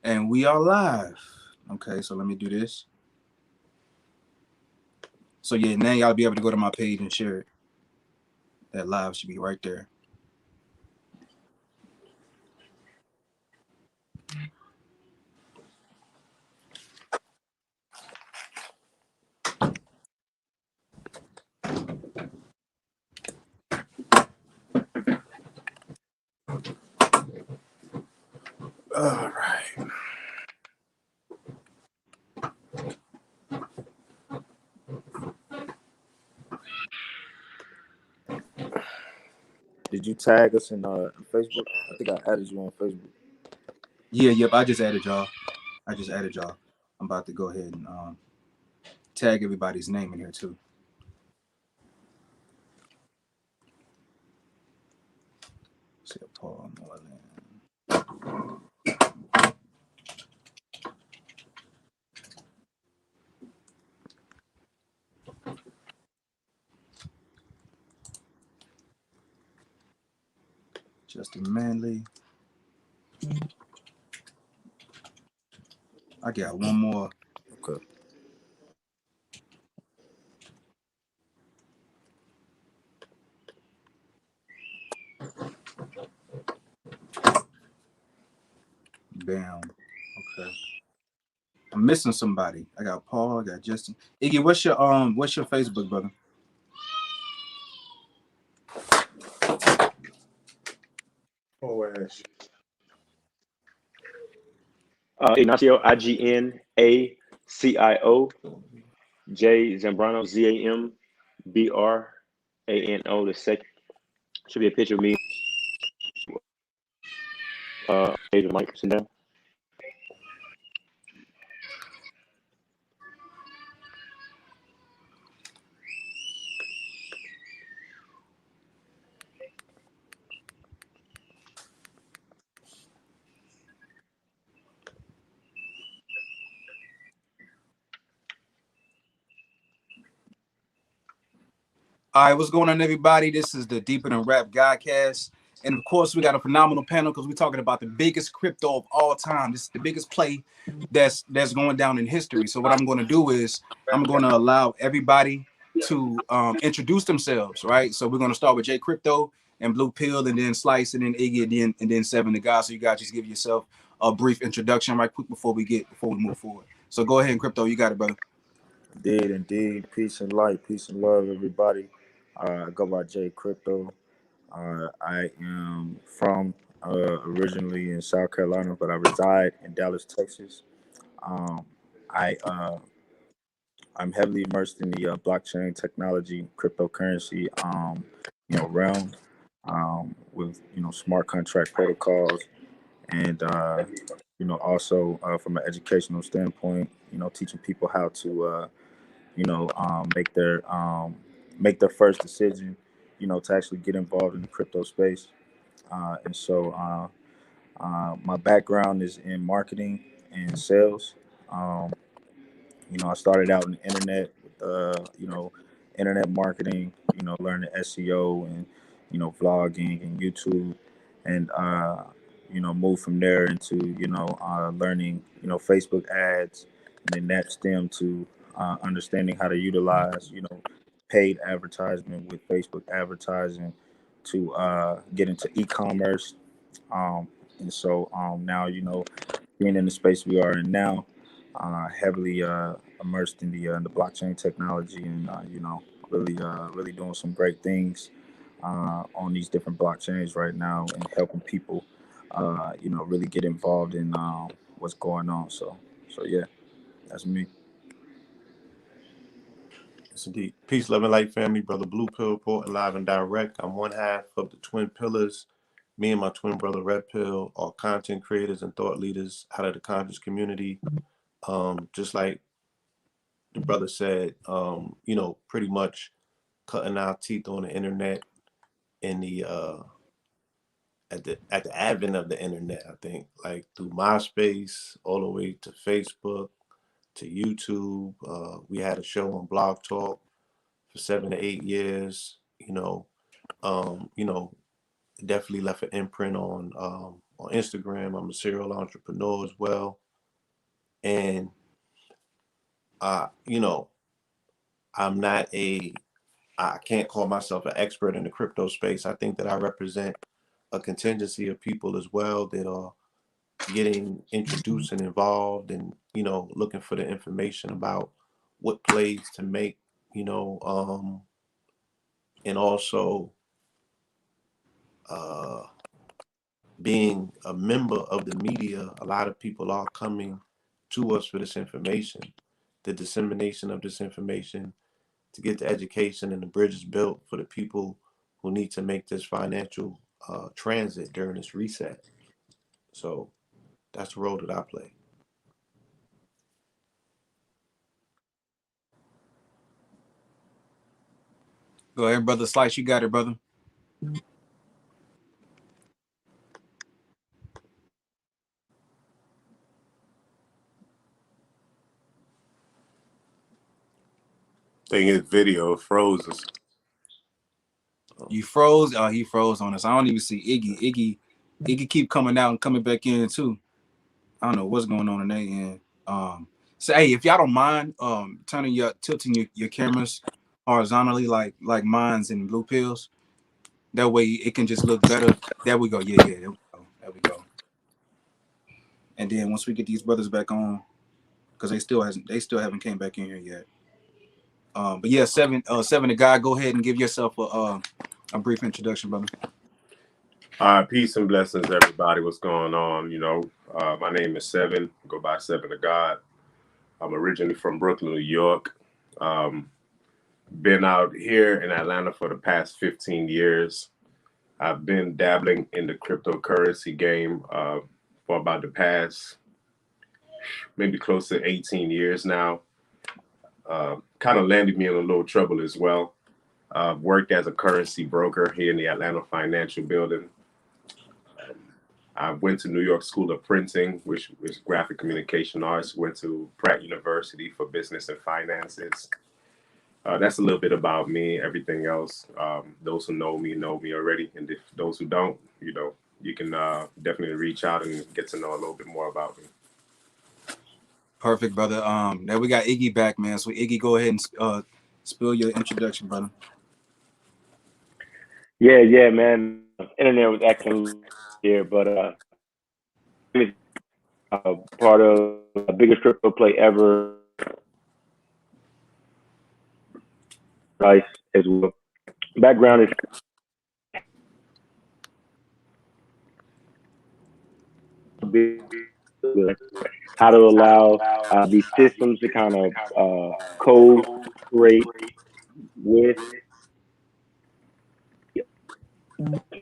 And we are live. Okay, so let me do this. So yeah, now y'all be able to go to my page and share it. That live should be right there. All right. Did you tag us in Facebook? I think I added you on Facebook. Yeah, yep. I just added y'all. I'm about to go ahead and tag everybody's name in here too. Say Paul Moreland. Justin Manley. I got one more. Okay. Bam. Okay. I'm missing somebody. I got Paul. I got Justin. Iiggie, what's your Facebook, brother? Ignacio, IGNACIO, J Zambrano, ZAMBRANO. The second should be a picture of me. Major Mike sitting down. All right, what's going on, everybody? This is the Deeper Than Rap Godcast. And of course, we got a phenomenal panel because we're talking about the biggest crypto of all time. This is the biggest play that's going down in history. So what I'm going to do is I'm going to allow everybody to introduce themselves, right? So we're going to start with JKrypto and Blue Pill, and then Slice, and then Iiggie, and then 7DaGod. So you guys just give yourself a brief introduction right quick before we move forward. So go ahead, and Crypto, you got it, brother. Indeed. Peace and light, peace and love, everybody. I go by JKrypto. I am from originally in South Carolina, but I reside in Dallas, Texas. Um, I I'm heavily immersed in the blockchain technology, cryptocurrency, realm, with smart contract protocols, and also from an educational standpoint, teaching people how to make their first decision, to actually get involved in the crypto space. My background is in marketing and sales. Um, I started out in the internet with internet marketing, learning SEO and vlogging and YouTube, and moved from there into learning Facebook ads, and then that stemmed to understanding how to utilize paid advertisement with Facebook advertising to get into e-commerce. Now being in the space we are in now, heavily immersed in the blockchain technology, and really doing some great things on these different blockchains right now, and helping people really get involved in what's going on. So yeah, that's me. Yes, indeed. Peace, love, and light, family. Brother Blue Pill, reporting live and direct. I'm one half of the Twin Pillars. Me and my twin brother Red Pill are content creators and thought leaders out of the conscious community. Just like the brother said, pretty much cutting our teeth on the internet in the at the advent of the internet. I think like through MySpace all the way to Facebook to YouTube. We had a show on Blog Talk for 7 to 8 years. Um, you know, definitely left an imprint on on Instagram. I'm a serial entrepreneur as well. And, you know, I can't call myself an expert in the crypto space. I think that I represent a contingency of people as well that are getting introduced and involved and, you know, looking for the information about what plays to make, you know, and also being a member of the media. A lot of people are coming to us for this information, the dissemination of this information, to get the education and the bridges built for the people who need to make this financial transit during this reset. So that's the role that I play. Go ahead, brother Slice. You got it, brother. Thing his video froze us. You froze. Oh, he froze on us. I don't even see Iiggie. Iiggie keep coming out and coming back in too. I don't know what's going on in that end. So hey, if y'all don't mind, tilting your cameras horizontally like mines and blue pills. That way it can just look better. There we go. Yeah. There we go. There we go. And then once we get these brothers back on, because they still haven't came back in here yet. But yeah, 7DaGod, go ahead and give yourself a brief introduction, brother. Peace and blessings, everybody. What's going on? You know, my name is 7. Go by 7DaGod. I'm originally from Brooklyn, New York. Been out here in Atlanta for the past 15 years. I've been dabbling in the cryptocurrency game for about the past maybe close to 18 years now. Kind of landed me in a little trouble as well. Worked as a currency broker here in the Atlanta Financial Building. I went to New York School of Printing, which was graphic communication arts. Went to Pratt University for business and finances. That's a little bit about me. Everything else, those who know me already. And if those who don't, you know, you can definitely reach out and get to know a little bit more about me. Perfect, brother. Now we got Iiggie back, man. So Iiggie, go ahead and spill your introduction, brother. Yeah, man. Internet was acting here, but part of the biggest crypto play ever. Nice as well. Background is how to allow these systems to kind of cooperate with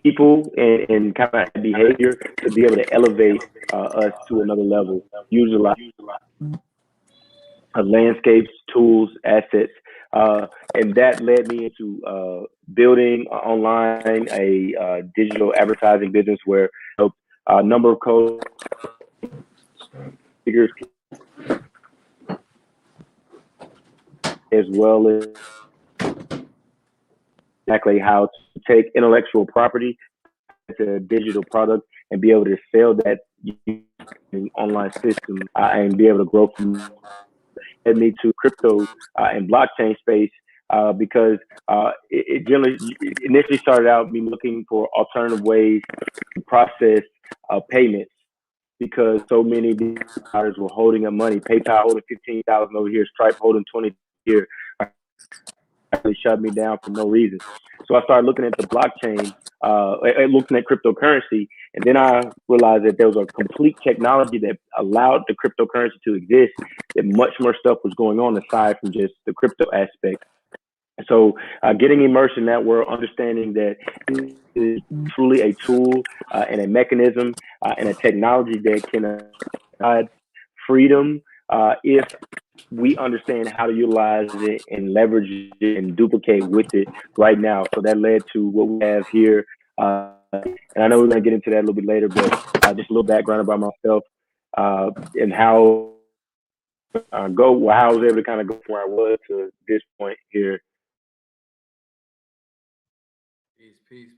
people and kind of behavior to be able to elevate us to another level. Utilize landscapes, tools, assets, and that led me into building online a digital advertising business where a number of code figures as well as exactly how to take intellectual property to a digital product and be able to sell that online system and be able to grow from led me to crypto and blockchain space because it generally initially started out me looking for alternative ways to process payments because so many of these providers were holding up money. PayPal holding 15,000 over here, Stripe holding 20 here. They shut me down for no reason. So I started looking at the blockchain, looking at cryptocurrency, and then I realized that there was a complete technology that allowed the cryptocurrency to exist, that much more stuff was going on aside from just the crypto aspect. So getting immersed in that world, understanding that it is truly a tool and a mechanism and a technology that can provide freedom if we understand how to utilize it and leverage it and duplicate with it right now. So that led to what we have here. And I know we're going to get into that a little bit later, but just a little background about myself and how I was able to kind of go from where I was to this point here.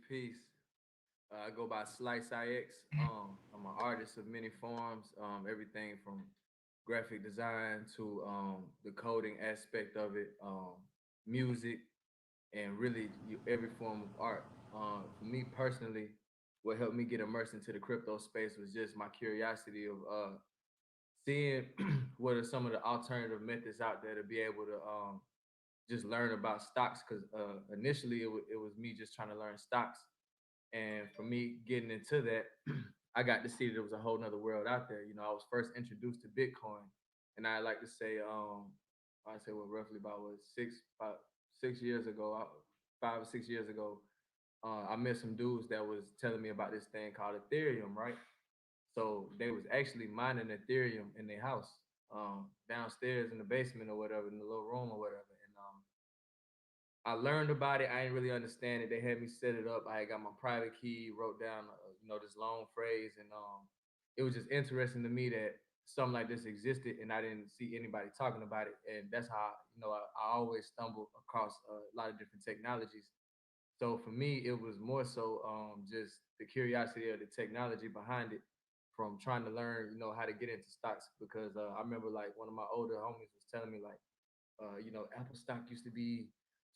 Peace. I go by SliceX. I'm an artist of many forms. Everything from graphic design to the coding aspect of it, music, and really every form of art. For me personally, what helped me get immersed into the crypto space was just my curiosity of seeing what are some of the alternative methods out there to be able to just learn about stocks. Because initially it was me just trying to learn stocks, and for me getting into that, I got to see that there was a whole nother world out there. I was first introduced to Bitcoin, and I like to say, I say what roughly about 6 years ago, 5 or 6 years ago, I met some dudes that was telling me about this thing called Ethereum, right? So they was actually mining Ethereum in their house, downstairs in the basement or whatever, in the little room or whatever. And I learned about it. I didn't really understand it. They had me set it up. I had got my private key, wrote down, this long phrase, and it was just interesting to me that something like this existed, and I didn't see anybody talking about it. And that's how I always stumble across a lot of different technologies. So for me, it was more so just the curiosity of the technology behind it, from trying to learn, how to get into stocks. Because I remember like one of my older homies was telling me like, Apple stock used to be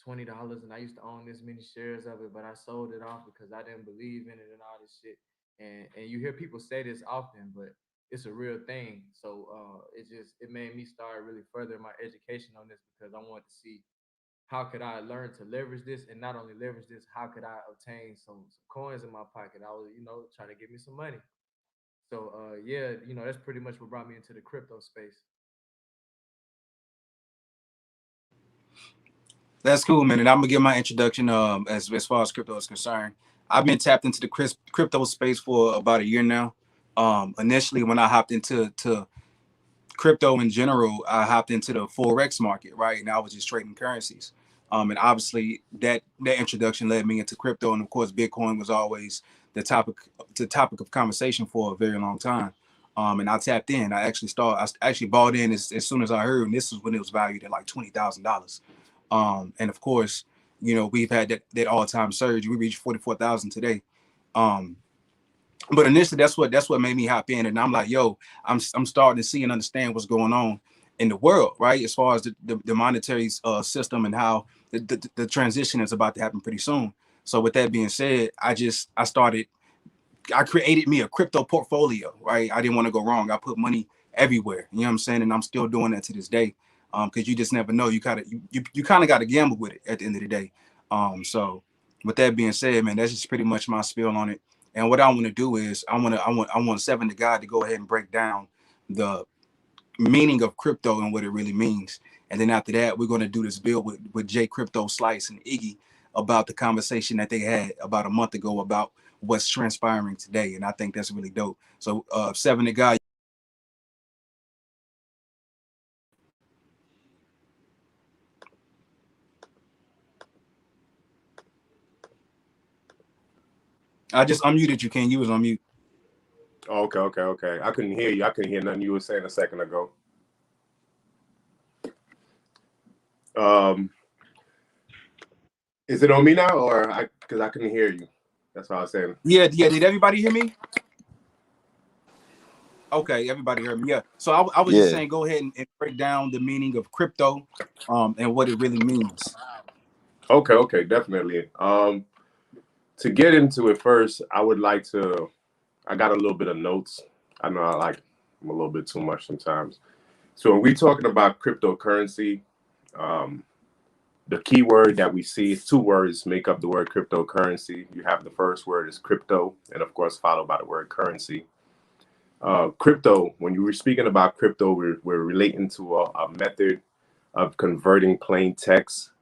$20, and I used to own this many shares of it, but I sold it off because I didn't believe in it and all this shit. And you hear people say this often, but it's a real thing. So it made me start really furthering my education on this, because I wanted to see how could I learn to leverage this, and not only leverage this, how could I obtain some coins in my pocket? I was, trying to get me some money. So yeah, that's pretty much what brought me into the crypto space. That's cool, man. And I'm gonna give my introduction. As far as crypto is concerned, I've been tapped into the crypto space for about a year now. Initially, when I hopped into crypto in general, I hopped into the forex market, right? And I was just trading currencies. And obviously that introduction led me into crypto, and of course, Bitcoin was always the topic of conversation for a very long time. And I tapped in. I actually bought in as soon as I heard, and this was when it was valued at like $20,000. And of course, we've had that all-time surge. We reached 44,000 today. Um, but initially, that's what made me hop in, and I'm like, yo, I'm starting to see and understand what's going on in the world, right? As far as the monetary system, and how the transition is about to happen pretty soon. So with that being said, I created me a crypto portfolio, right? I didn't want to go wrong. I put money everywhere, you know what I'm saying? And I'm still doing that to this day. Because you just never know. You kind of got to gamble with it at the end of the day. So with that being said, man, that's just pretty much my spiel on it. And what I want to do is I want 7DaGod to go ahead and break down the meaning of crypto and what it really means. And then after that, we're going to do this build with JKrypto, Slice, and Iiggie about the conversation that they had about a month ago about what's transpiring today. And I think that's really dope. So 7DaGod. I just unmuted you, Ken. You was on mute. Oh, okay. I couldn't hear you. I couldn't hear nothing you were saying a second ago. Is it on me now, or because I couldn't hear you? That's what I was saying. Yeah. Did everybody hear me? Okay, everybody heard me. Yeah. So I was just saying, go ahead and break down the meaning of crypto, and what it really means. Okay, definitely. To get into it first, I got a little bit of notes. I know I'm a little bit too much sometimes. So when we're talking about cryptocurrency, the key word that we see is two words make up the word cryptocurrency. You have the first word is crypto, and of course followed by the word currency. Crypto, when you were speaking about crypto, we're relating to a method of converting plain text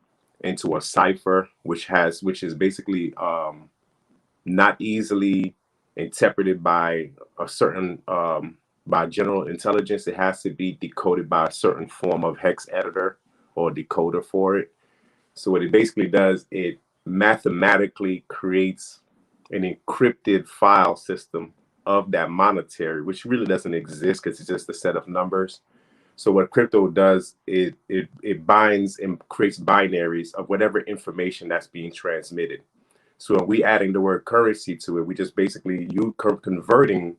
into a cipher, which is basically not easily interpreted by a certain by general intelligence. It has to be decoded by a certain form of hex editor or decoder for it. So what it basically does, it mathematically creates an encrypted file system of that monetary, which really doesn't exist because it's just a set of numbers. So what crypto does is it binds and creates binaries of whatever information that's being transmitted. So when we adding the word currency to it, we just basically converting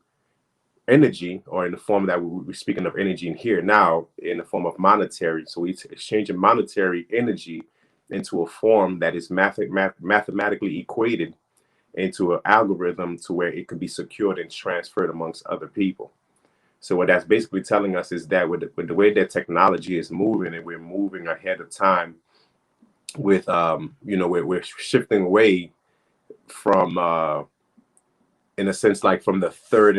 energy, or in the form that we're speaking of energy in here now, in the form of monetary. So we exchanging monetary energy into a form that is mathematically equated into an algorithm to where it can be secured and transferred amongst other people. So what that's basically telling us is that with the way that technology is moving, and we're moving ahead of time with, we're shifting away from, in a sense, like from the third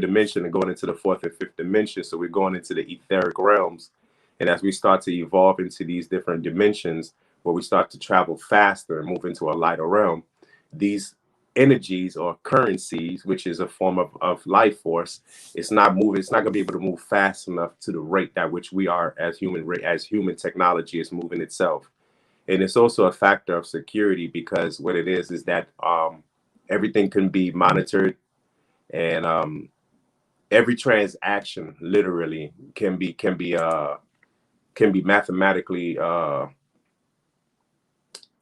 dimension and going into the fourth and fifth dimension. So we're going into the etheric realms. And as we start to evolve into these different dimensions, where we start to travel faster and move into a lighter realm, these energies or currencies, which is a form of life force, it's not going to be able to move fast enough to the rate at which we are as human technology is moving itself. And it's also a factor of security, because what it is that everything can be monitored, and every transaction literally can be mathematically,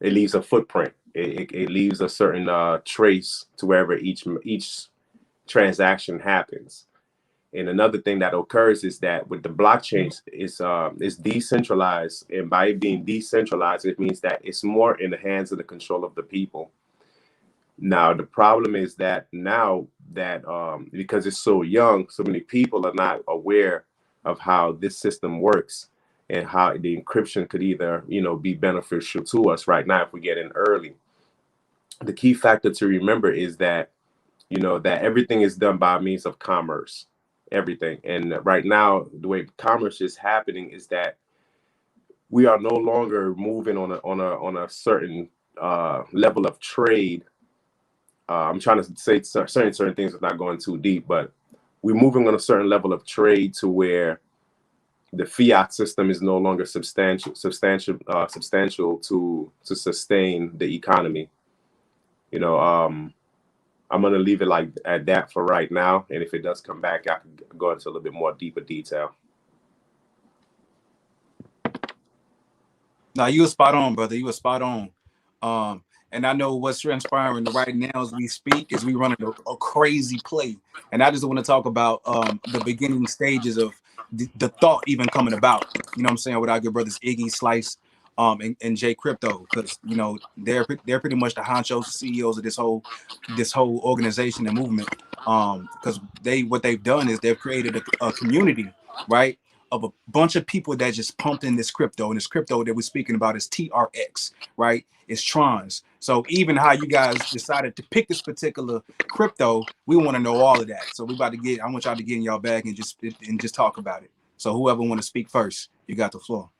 it leaves a footprint. It leaves a certain trace to wherever each transaction happens. And another thing that occurs is that with the blockchain, is decentralized, and by it being decentralized, it means that it's more in the hands of the control of the people. Now the problem is that now that, because it's so young, so many people are not aware of how this system works, and how the encryption could either, be beneficial to us right now if we get in early. The key factor to remember is that, that everything is done by means of commerce, everything. And right now, the way commerce is happening is that we are no longer moving on a certain level of trade. I'm trying to say certain things without going too deep, but we're moving on a certain level of trade to where the fiat system is no longer substantial to sustain the economy. I'm going to leave it like at that for right now, and if it does come back, I can go into a little bit more deeper detail. Now you were spot on, brother. You were spot on. And I know what's transpiring right now as we speak is we running a crazy play. And I just want to talk about the beginning stages of the thought even coming about. You know what I'm saying? With our good brothers Iiggie, Slice, and JKrypto, because they're pretty much the honchos, CEOs of this whole organization and movement. Because what they've done is they've created a community, right, of a bunch of people that just pumped in this crypto, and this crypto that we're speaking about is TRX, right? It's Trons. So even how you guys decided to pick this particular crypto, we want to know all of that. So I want y'all to get in y'all bag and just talk about it. So whoever want to speak first, you got the floor.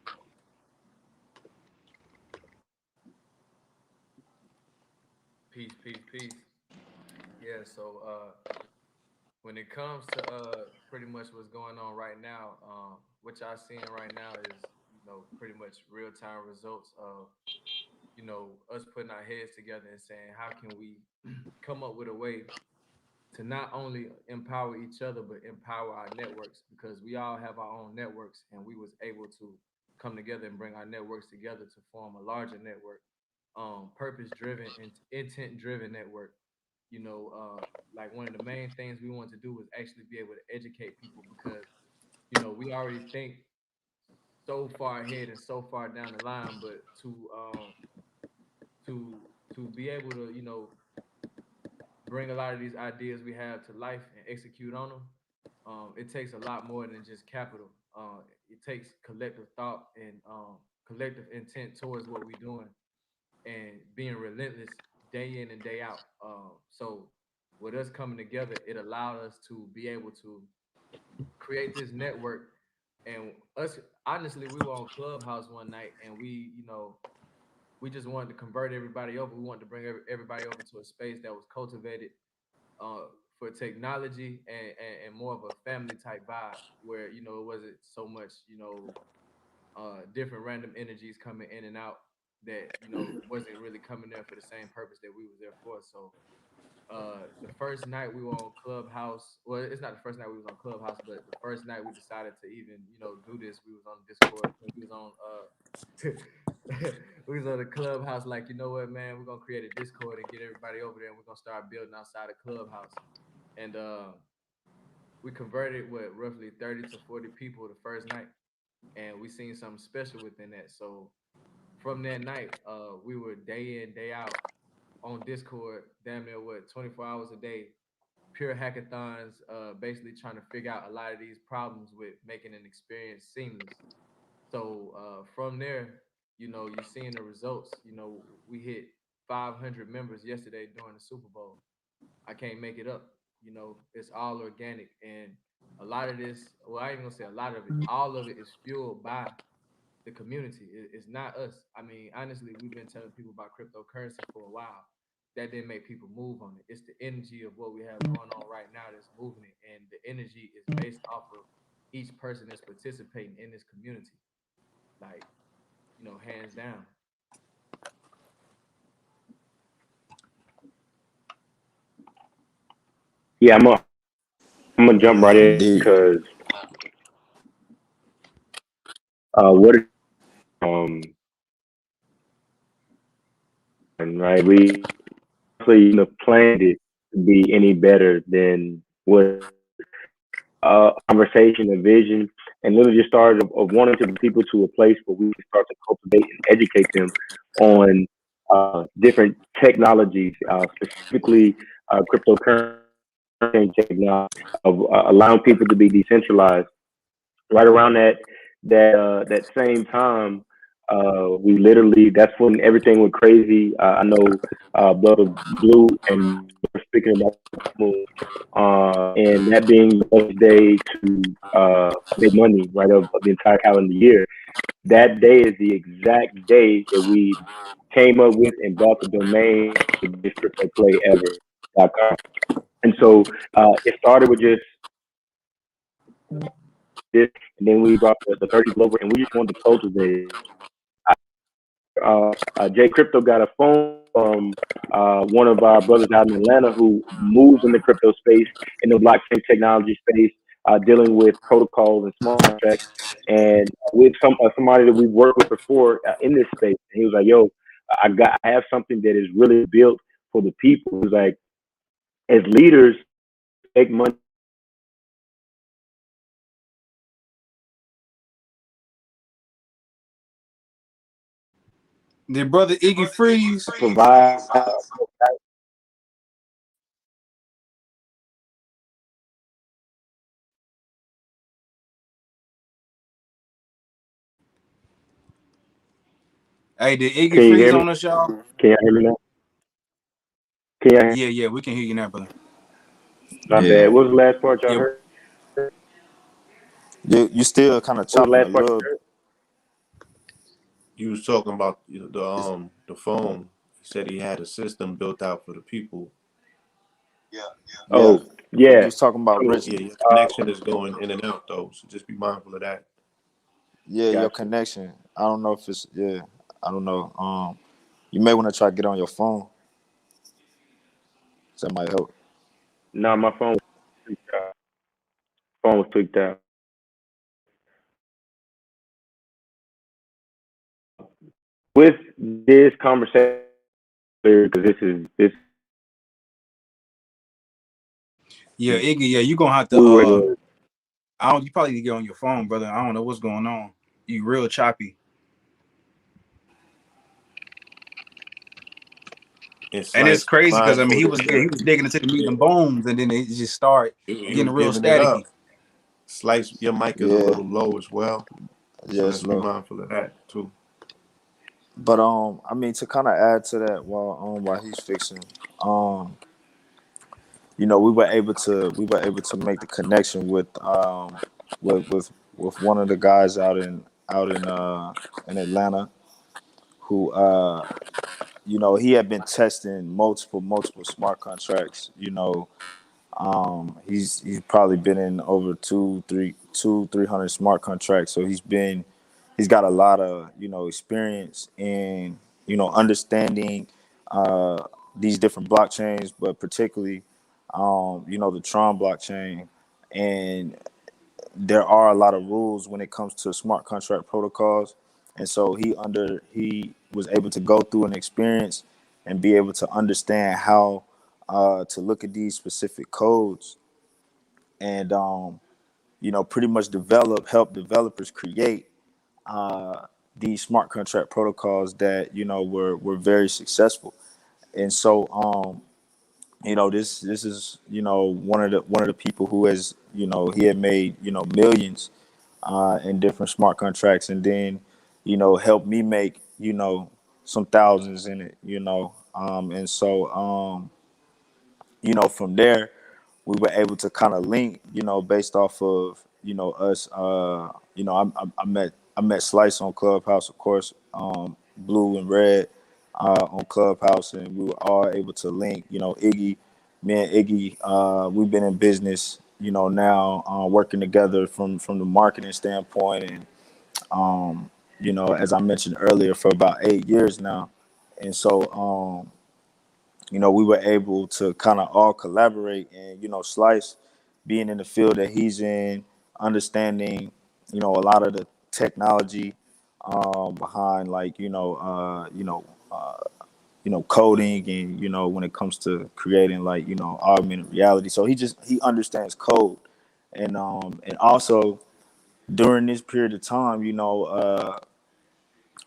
Peace. Yeah, so when it comes to pretty much what's going on right now, what y'all seeing right now is, pretty much real-time results of, us putting our heads together and saying, how can we come up with a way to not only empower each other, but empower our networks, because we all have our own networks, and we was able to come together and bring our networks together to form a larger network, purpose-driven and intent-driven network. Like one of the main things we want to do is actually be able to educate people, because we already think so far ahead and so far down the line, but to be able to bring a lot of these ideas we have to life and execute on them, it takes a lot more than just capital. It takes collective thought and collective intent towards what we're doing, and being relentless day in and day out. So with us coming together, it allowed us to be able to create this network. And us, honestly, we were on Clubhouse one night, and we just wanted to convert everybody over. We wanted to bring everybody over to a space that was cultivated for technology, and more of a family type vibe, where it wasn't so much different random energies coming in and out that wasn't really coming there for the same purpose that we was there for. So the first night we were on Clubhouse, well, it's not the first night we was on Clubhouse, but the first night we decided to even do this, we was on Discord, we was on we was on the clubhouse, like, you know what, man, we're gonna create a Discord and get everybody over there, and we're gonna start building outside the clubhouse. And we converted what, roughly 30 to 40 people the first night, and we seen something special within that. So from that night, we were day in, day out on Discord, damn near what, 24 hours a day, pure hackathons, basically trying to figure out a lot of these problems with making an experience seamless. So from there, you're seeing the results. We hit 500 members yesterday during the Super Bowl. I can't make it up. It's all organic, and a lot of this, well, I ain't gonna say a lot of it. All of it is fueled by the community. It's not us. I mean, honestly, we've been telling people about cryptocurrency for a while. That didn't make people move on it. It's the energy of what we have going on right now that's moving it, and the energy is based off of each person that's participating in this community. Like, hands down. Yeah, I'm gonna jump right in Indeed. because what um and right, we actually planned it to be any better than what conversation, a vision, and literally just started of wanting to bring people to a place where we can start to cultivate and educate them on different technologies, specifically cryptocurrency technology, of allowing people to be decentralized. Right around that same time, we literally, that's when everything went crazy. I know Brother Blue and speaking about the moon, and that being the best day to make money, right, of the entire calendar year. That day is the exact day that we came up with and bought the domain the biggest crypto play ever.com. And so it started with just this, and then we brought the 30 Global, and we just wanted to cultivate. JKrypto got a phone from one of our brothers out in Atlanta who moves in the crypto space, in the blockchain technology space, dealing with protocols and smart contracts, and with somebody that we've worked with before in this space. And he was like, "Yo, I have something that is really built for the people." He was like, "As leaders, make money." Did brother Iiggie freeze? Provide Hey, did Iiggie Can you freeze hear me? on us, y'all? Can you hear me now? Can you hear Yeah, we can hear you now, brother. My Yeah. bad. What was the last part y'all Yeah, heard? You still kind of What was the chopping a last part little. you heard? You was talking about the phone. He said he had a system built out for the people. Yeah. Oh, yeah. You was talking about So, rich. Yeah, your connection is going in and out though, so just be mindful of that. Yeah, your gotcha. connection. I don't know if it's yeah. I don't know. You may want to try to get on your phone. That might help. No, my phone was tweaked out. Phone was tweaked out. With this conversation, because this yeah, Iiggie. Yeah, you gonna have to. we were I don't. You probably need to get on your phone, brother. I don't know what's going on. You real choppy, And and it's Slice, be crazy because I mean mindful he that was he was digging into the meat and bones, and then it just start he getting was real giving it staticky. up. Slice, your mic is a Yeah, little low as well, so yeah, it's let's be low. mindful of that too. But I mean to kind of add to that while he's fixing, um, we were able to make the connection with one of the guys out in Atlanta who he had been testing multiple smart contracts. He's probably been in over 300 smart contracts. So he's got a lot of experience in understanding these different blockchains, but particularly the Tron blockchain. And there are a lot of rules when it comes to smart contract protocols. And so he was able to go through an experience and be able to understand how to look at these specific codes and pretty much help developers create these smart contract protocols that were very successful. And so this is one of the people who has he had made millions in different smart contracts, and then helped me make some thousands in it, and so from there we were able to kind of link, based off of us. I met Slice on Clubhouse, of course, Blue and Red on Clubhouse, and we were all able to link. Iiggie, me and Iiggie, we've been in business, now working together from the marketing standpoint, and as I mentioned earlier, for about 8 years now, and so we were able to kind of all collaborate, and Slice being in the field that he's in, understanding a lot of the technology behind, like coding, and when it comes to creating, like augmented reality. So he understands code, and also during this period of time,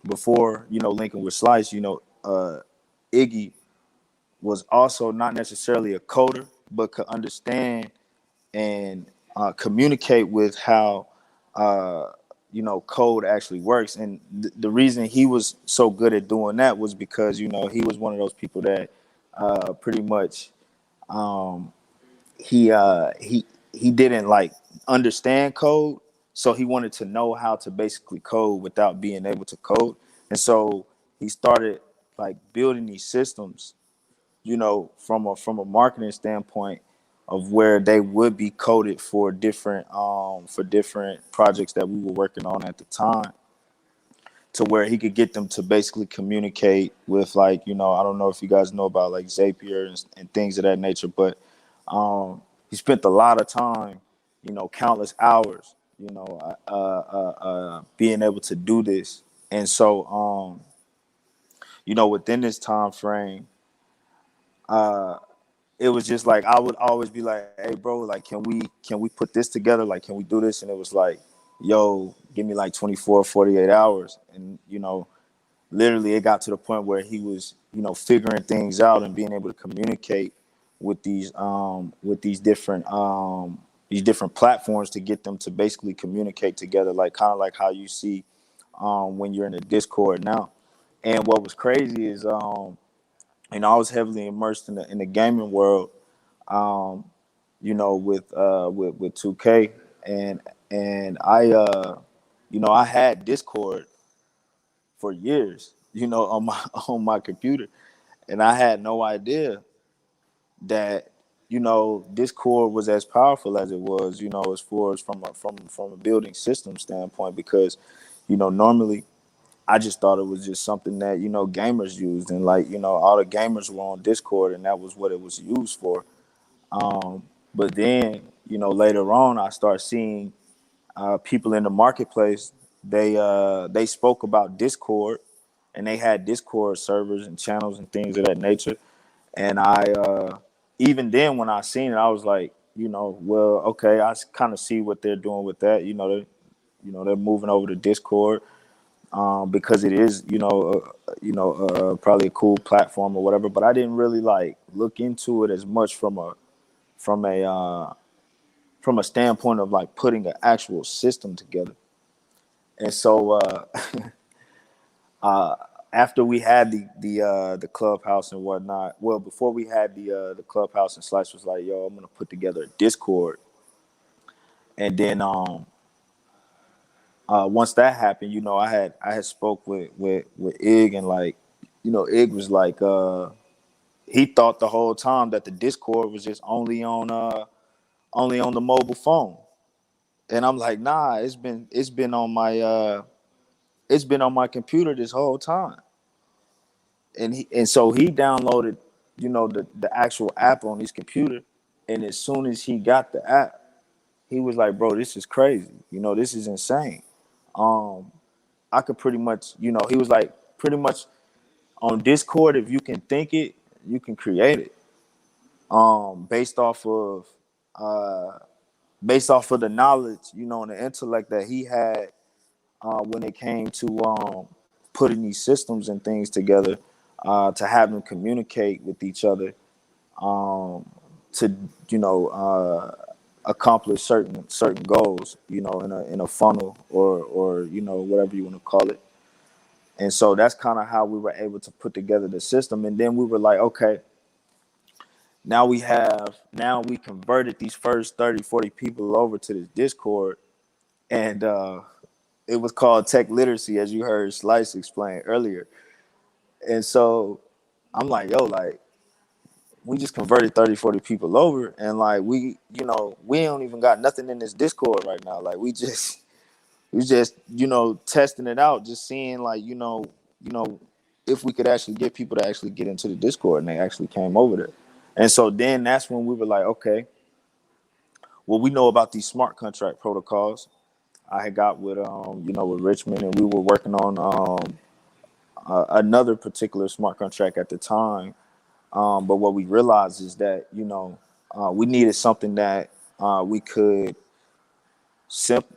before linking with Slice, Iiggie was also not necessarily a coder, but could understand and communicate with how code actually works. And the reason he was so good at doing that was because he was one of those people that pretty much he didn't like understand code, so he wanted to know how to basically code without being able to code. And so he started like building these systems, from a marketing standpoint, of where they would be coded for different projects that we were working on at the time, to where he could get them to basically communicate with, like, I don't know if you guys know about like Zapier and things of that nature, but he spent a lot of time, countless hours, being able to do this. And so within this time frame, it was just like I would always be like, "Hey, bro, like, can we put this together? Like, can we do this?" And it was like, "Yo, give me like 24, 48 hours." And literally, it got to the point where he was, figuring things out and being able to communicate with these different platforms to get them to basically communicate together, like kind of like how you see when you're in a Discord now. And what was crazy is I was heavily immersed in the gaming world, with 2K, and I had Discord for years, on my on my computer, and I had no idea that Discord was as powerful as it was, as far as from a building system standpoint, because normally I just thought it was just something that gamers used, and like all the gamers were on Discord, and that was what it was used for. But then later on, I start seeing people in the marketplace. They spoke about Discord, and they had Discord servers and channels and things of that nature. And I even then, when I seen it, I was like, well, okay, I kind of see what they're doing with that. They're moving over to Discord, because it is, probably a cool platform or whatever. But I didn't really like look into it as much from a from a standpoint of like putting an actual system together. And so after we had the clubhouse and whatnot, well, before we had the clubhouse, and Slice was like, "Yo, I'm gonna put together a Discord," and then once that happened, I had spoke with Iiggie, and like, Iiggie was like, he thought the whole time that the Discord was just only on the mobile phone, and I'm like, nah, it's been on my computer this whole time. And so he downloaded, the actual app on his computer, and as soon as he got the app, he was like, "Bro, this is crazy. This is insane. Um, I could pretty much, you know, he was like, pretty much on Discord, if you can think it, you can create it. Based off of the knowledge, you know, and the intellect that he had when it came to putting these systems and things together, to have them communicate with each other, to, you know, accomplish certain goals, you know, in a funnel, or you know, whatever you want to call it. And so that's kind of how we were able to put together the system. And then we were like, okay, now we converted these first 30, 40 people over to this Discord. And it was called Tech Literacy, as you heard Slice explain earlier. And so I'm like, yo, like, we just converted 30, 40 people over. And like, we, you know, we don't even got nothing in this Discord right now. Like, we just, you know, testing it out, just seeing, like, you know, if we could actually get people to actually get into the Discord, and they actually came over there. And so then that's when we were like, okay, well, we know about these smart contract protocols. I had got with, you know, with Richmond, and we were working on another particular smart contract at the time. But what we realized is that, you know, we needed something that we could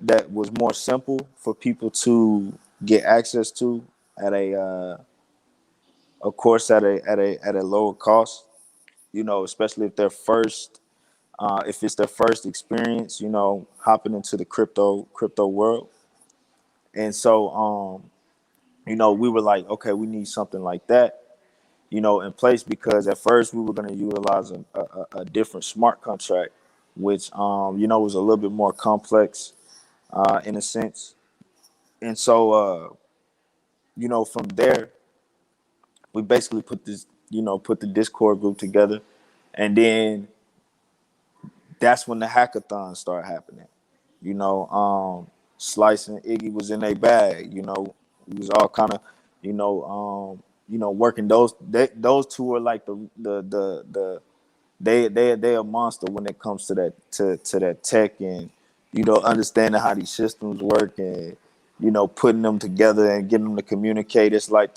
that was more simple for people to get access to at a of course at a lower cost, you know, especially if if it's their first experience, you know, hopping into the crypto world. And so you know, we were like, okay, we need something like that, you know, in place, because at first we were going to utilize a different smart contract, which you know, was a little bit more complex in a sense. And so you know, from there, we basically put the Discord group together. And then that's when the hackathon started happening. You know, Slice and Iiggie was in a bag. You know, we was all kind of, you know, working those two are like they a monster when it comes to that tech, and, you know, understanding how these systems work, and, you know, putting them together and getting them to communicate. It's like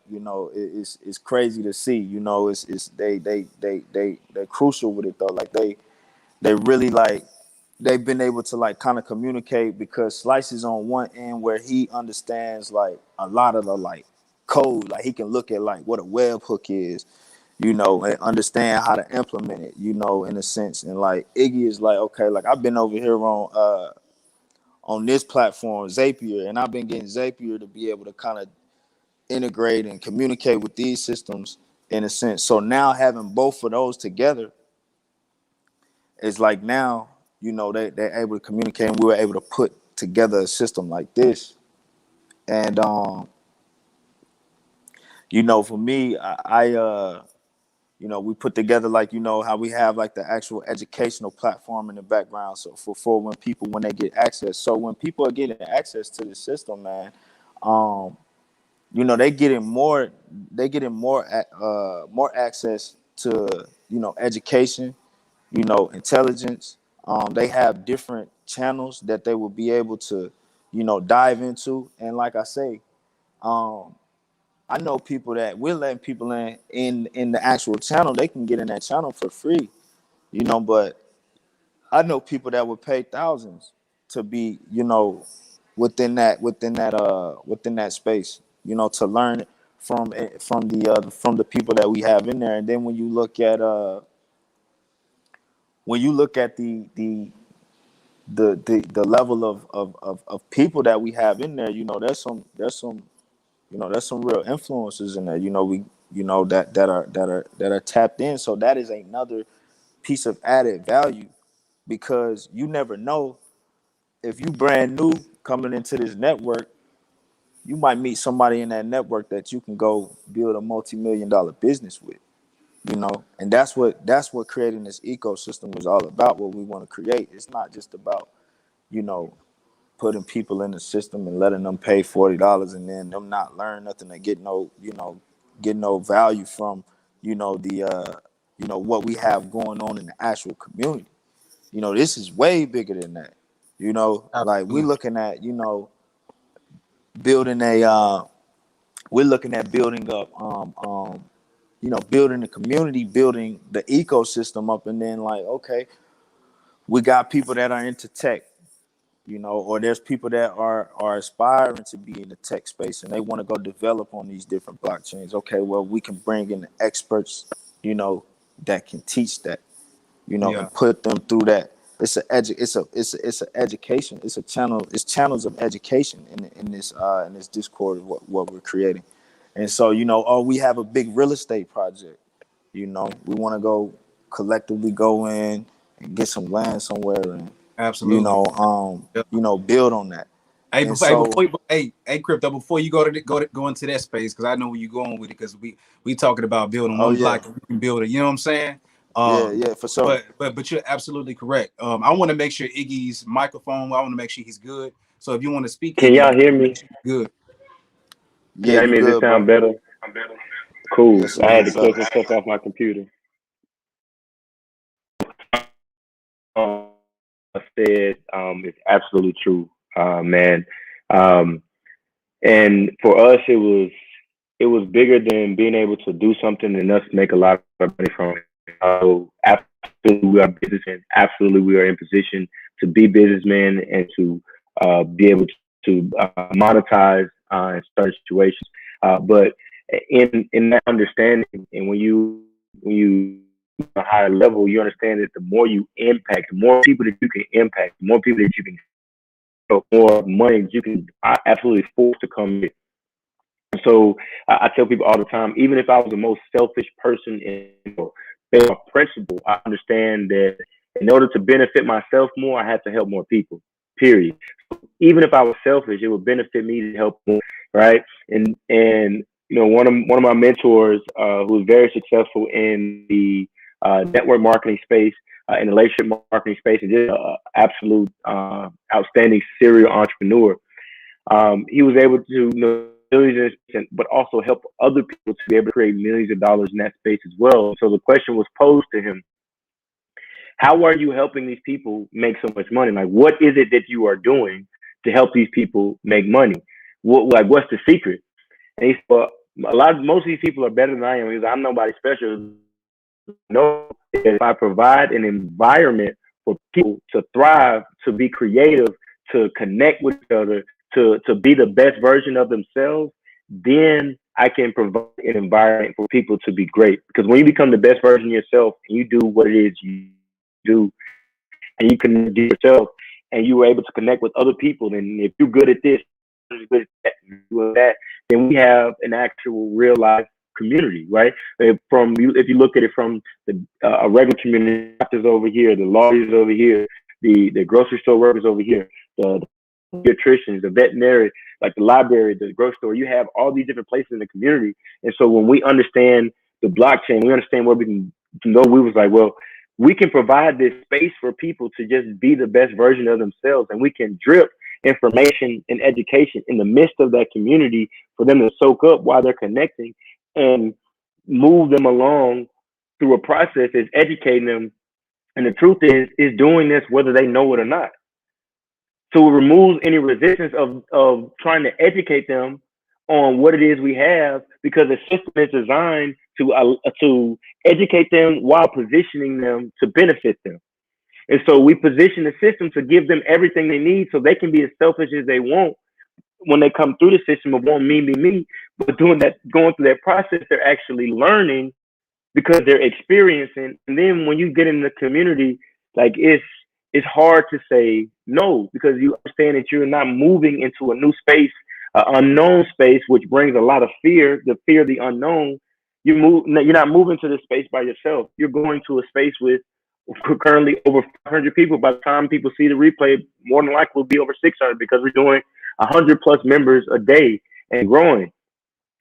you know, it's crazy to see. You know, it's they're crucial with it though. Like they really, like, they've been able to, like, kind of communicate, because Slice is on one end where he understands, like, a lot of the, like, code. Like, he can look at, like, what a webhook is, you know, and understand how to implement it, you know, in a sense. And like, Iiggie is like, okay, like, I've been over here on this platform, Zapier, and I've been getting Zapier to be able to kind of integrate and communicate with these systems in a sense. So now having both of those together, it's like, now, you know, they're able to communicate, and we were able to put together a system like this. And you know, for me, I you know, we put together, like, you know, how we have, like, the actual educational platform in the background. So for when they get access. So when people are getting access to the system, man, you know, they getting more access to, you know, education, you know, intelligence. They have different channels that they will be able to, you know, dive into. And like I say, I know people that we're letting people in the actual channel. They can get in that channel for free, you know. But I know people that would pay thousands to be, you know, within that space, you know, to learn from the people that we have in there. And then when you look at the level of people that we have in there, you know, there's some real influences in there, you know, that are tapped in. So that is another piece of added value, because you never know, if you brand new coming into this network, you might meet somebody in that network that you can go build a multi-million-dollar business with, you know. And that's what creating this ecosystem is all about. What we want to create, it's not just about, you know, putting people in the system and letting them pay $40 and then them not learn nothing and get no value from, you know, what we have going on in the actual community. You know, this is way bigger than that. You know, like, we Absolutely. looking at, you know, building a we're looking at building up building the community, building the ecosystem up, and then like, okay, we got people that are into tech, or there's people that are aspiring to be in the tech space and they want to go develop on these different blockchains. Okay, well, we can bring in the experts, that can teach that, Yeah, and put them through that. It's an education. It's channels of education in this Discord of what we're creating. And so, we have a big real estate project. We want to go collectively go in and get some land somewhere and absolutely. Yeah. build on that. Hey, And before, hey, so, before you, hey, Crypto, before you go into that space, because I know where you're going with it, because we talking about building oh one yeah, block and we can build it. You know what I'm saying? yeah, for sure. But you're absolutely correct. I want to make sure Iggie's microphone. I want to make sure he's good. So if you want to speak, Can Iiggie, y'all hear me? make sure he's good. Can Yeah, y'all hear you me? Does it good, sound bro? better? Cool. Yes, sir. I had to Yes, sir. cut some stuff off my computer. I said it's absolutely true, man. And for us, it was bigger than being able to do something and us make a lot of money from it. So absolutely, we are businessmen. Absolutely, we are in position to be businessmen and to be able to monetize in certain situations. But in that understanding, and when you a higher level, you understand that the more you impact, the more people that you can impact, the more people that you can, more money that you can absolutely force to come in. So I tell people all the time, even if I was the most selfish person based on principle, I understand that in order to benefit myself more, I have to help more people. Period. Even if I was selfish, it would benefit me to help more, right? And one of my mentors who was very successful in the network marketing space, in the relationship marketing space, and just an absolute outstanding serial entrepreneur. He was able to millions, but also help other people to be able to create millions of dollars in that space as well. So the question was posed to him: how are you helping these people make so much money? Like, what is it that you are doing to help these people make money? What's the secret? And he said, well, most of these people are better than I am because I'm nobody special. No, if I provide an environment for people to thrive, to be creative, to connect with each other, to be the best version of themselves, then I can provide an environment for people to be great. Because when you become the best version of yourself and you do what it is you do, and you can do yourself, and you were able to connect with other people, and if you're good at this, good at that, then we have an actual real life community, right? If you look at it from a regular community, doctors over here, the lawyers over here, the grocery store workers over here, the pediatricians, the veterinary, like the library, the grocery store, you have all these different places in the community. And so when we understand the blockchain, we understand where we can go. We was like, well, we can provide this space for people to just be the best version of themselves, and we can drip information and education in the midst of that community for them to soak up while they're connecting and move them along through a process that's educating them. And the truth is doing this whether they know it or not. So it removes any resistance of trying to educate them on what it is we have, because the system is designed to educate them while positioning them to benefit them. And so we position the system to give them everything they need so they can be as selfish as they want when they come through the system of wanting me. But going through that process, they're actually learning because they're experiencing. And then when you get in the community, like it's hard to say no, because you understand that you're not moving into a new space, an unknown space, which brings a lot of fear, the fear of the unknown. You're not moving to this space by yourself. You're going to a space with currently over 500 people. By the time people see the replay, more than likely will be over 600, because we're doing 100 plus members a day and growing,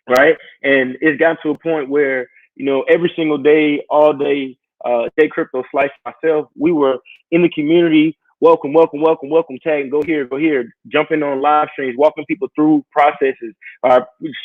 right? And it's got to a point where, every single day, all day, JKrypto, Slice, myself, we were in the community, welcome, tag, go here, jumping on live streams, walking people through processes,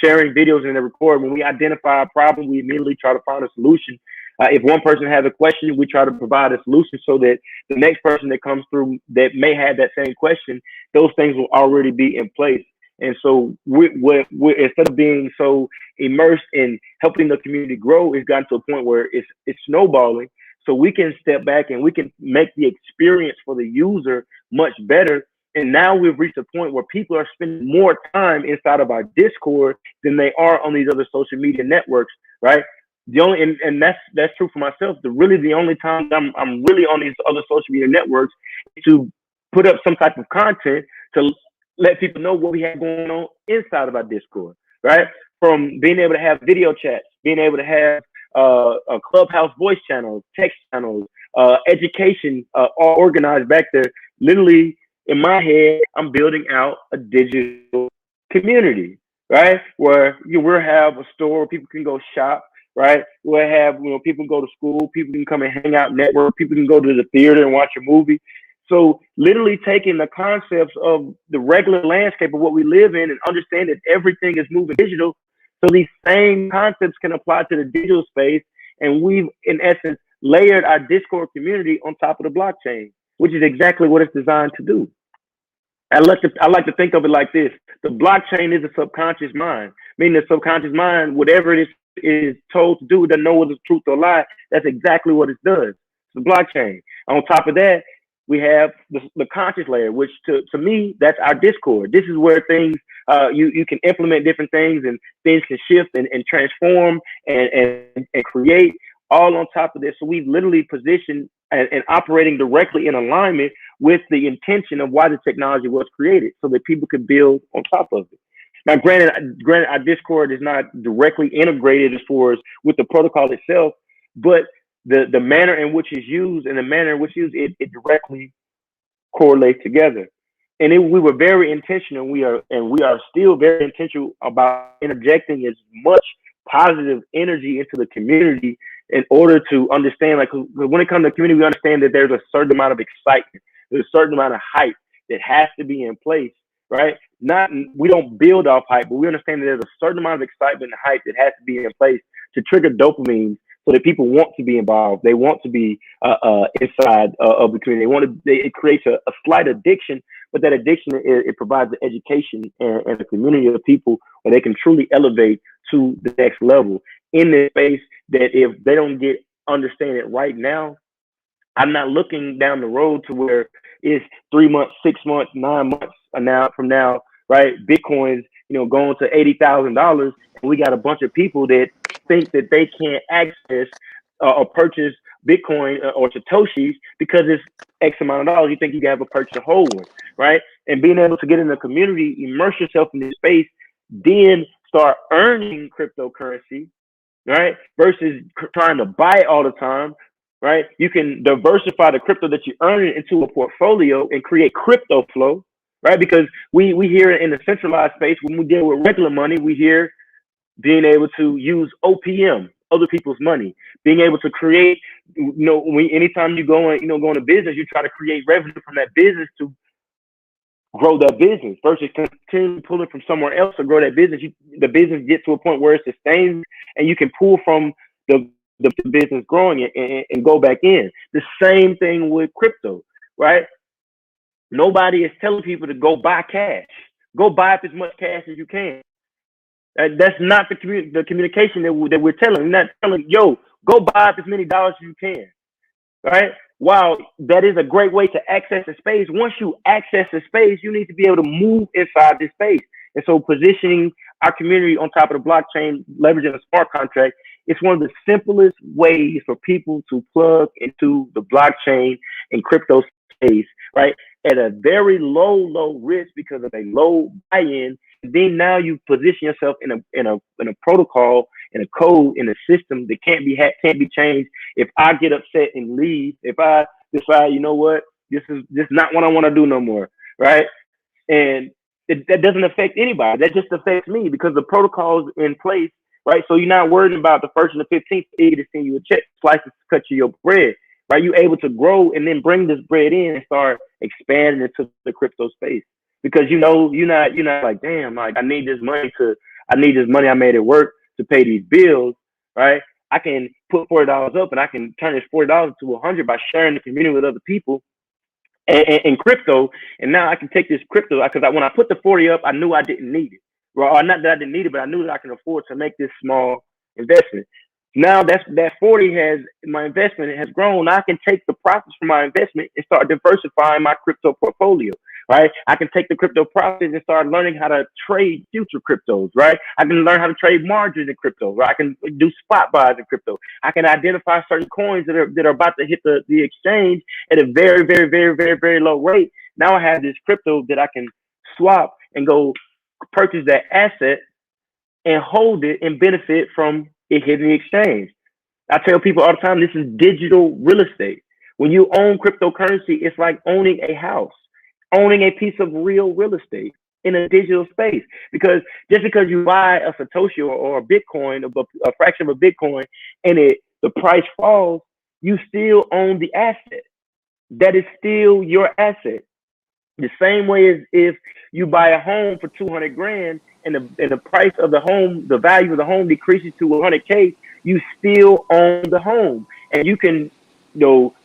sharing videos in the record. When we identify a problem, we immediately try to find a solution. If one person has a question, we try to provide a solution so that the next person that comes through that may have that same question, those things will already be in place. And so we're instead of being so immersed in helping the community grow, it's gotten to a point where it's snowballing. So we can step back and we can make the experience for the user much better. And now we've reached a point where people are spending more time inside of our Discord than they are on these other social media networks, right? The only and that's true for myself. The only time I'm really on these other social media networks is to put up some type of content to let people know what we have going on inside of our Discord, right? From being able to have video chats, being able to have a clubhouse voice channels, text channels, education, all organized back there. Literally in my head, I'm building out a digital community, right? Where we'll have a store where people can go shop, right? We'll have, people go to school, people can come and hang out, network, people can go to the theater and watch a movie. So literally taking the concepts of the regular landscape of what we live in and understand that everything is moving digital. So these same concepts can apply to the digital space. And we've, in essence, layered our Discord community on top of the blockchain, which is exactly what it's designed to do. I like to think of it like this. The blockchain is a subconscious mind, meaning the subconscious mind, whatever it is told to do, it doesn't know whether it's truth or lie. That's exactly what it does. It's the blockchain. On top of that, we have the conscious layer, which to me, that's our Discord. This is where things, you can implement different things and things can shift and transform and create all on top of this. So we've literally positioned and operating directly in alignment with the intention of why the technology was created, so that people could build on top of it. Now, granted, our Discord is not directly integrated as far as with the protocol itself, but the manner in which it's used and the manner in which it directly correlates together. And we were very intentional. We are still very intentional about interjecting as much positive energy into the community in order to understand, like, when it comes to the community, we understand that there's a certain amount of excitement, there's a certain amount of hype that has to be in place, right? We don't build off hype, but we understand that there's a certain amount of excitement and hype that has to be in place to trigger dopamine, so that people want to be involved. They want to be inside of the community. It creates a slight addiction, but that addiction, it provides the education and a community of people where they can truly elevate to the next level in this space. That if they don't understand it right now, I'm not looking down the road to where it's 3 months, 6 months, 9 months from now, right? Bitcoin's, going to $80,000, and we got a bunch of people that think that they can't access or purchase Bitcoin or Satoshis because it's X amount of dollars. You think you can have a purchase a whole one, right? And being able to get in the community, immerse yourself in this space, then start earning cryptocurrency, right? Versus trying to buy it all the time, right? You can diversify the crypto that you earn into a portfolio and create crypto flow, right? Because we hear in the centralized space, when we deal with regular money, we hear being able to use OPM, other people's money, being able to create, anytime you go into business, you try to create revenue from that business to grow that business versus continue pulling from somewhere else to grow that business. The business gets to a point where it sustains and you can pull from the business growing it and go back in. The same thing with crypto, right? Nobody is telling people to go buy cash. Go buy up as much cash as you can. That's not the communication that we're telling. We're not telling, yo, go buy up as many dollars as you can, right? While that is a great way to access the space, once you access the space, you need to be able to move inside this space. And so positioning our community on top of the blockchain, leveraging a smart contract, it's one of the simplest ways for people to plug into the blockchain and crypto space, right? At a very low risk because of a low buy-in. Then now you position yourself in a protocol, in a code, in a system that can't be changed. If I get upset and leave, if I decide, you know what, this is not what I want to do no more, right? And that doesn't affect anybody. That just affects me because the protocol's in place, right? So you're not worried about the 1st and the 15th Iiggie to send you a check, SliceX to cut you your bread, right? You're able to grow and then bring this bread in and start expanding into the crypto space. Because you're not like, damn, like I need this money I made at work to pay these bills, right? I can put $40 up and I can turn this $40 to $100 by sharing the community with other people and crypto, and now I can take this crypto because when I put the 40 up, I knew I didn't need it, or not that I didn't need it, but I knew that I can afford to make this small investment. Now that 40 my investment has grown. Now I can take the profits from my investment and start diversifying my crypto portfolio. Right, I can take the crypto profits and start learning how to trade future cryptos. Right, I can learn how to trade margins in crypto. Right, I can do spot buys in crypto. I can identify certain coins that are about to hit the exchange at a very, very, very, very, very low rate. Now I have this crypto that I can swap and go purchase that asset and hold it and benefit from it hitting the exchange. I tell people all the time, this is digital real estate. When you own cryptocurrency, it's like owning a house, owning a piece of real estate in a digital space. Because just because you buy a Satoshi or a Bitcoin, a fraction of a Bitcoin, and the price falls, you still own the asset. That is still your asset. The same way as if you buy a home for 200 grand and the price of the home, the value of the home decreases to 100K, you still own the home, and you can,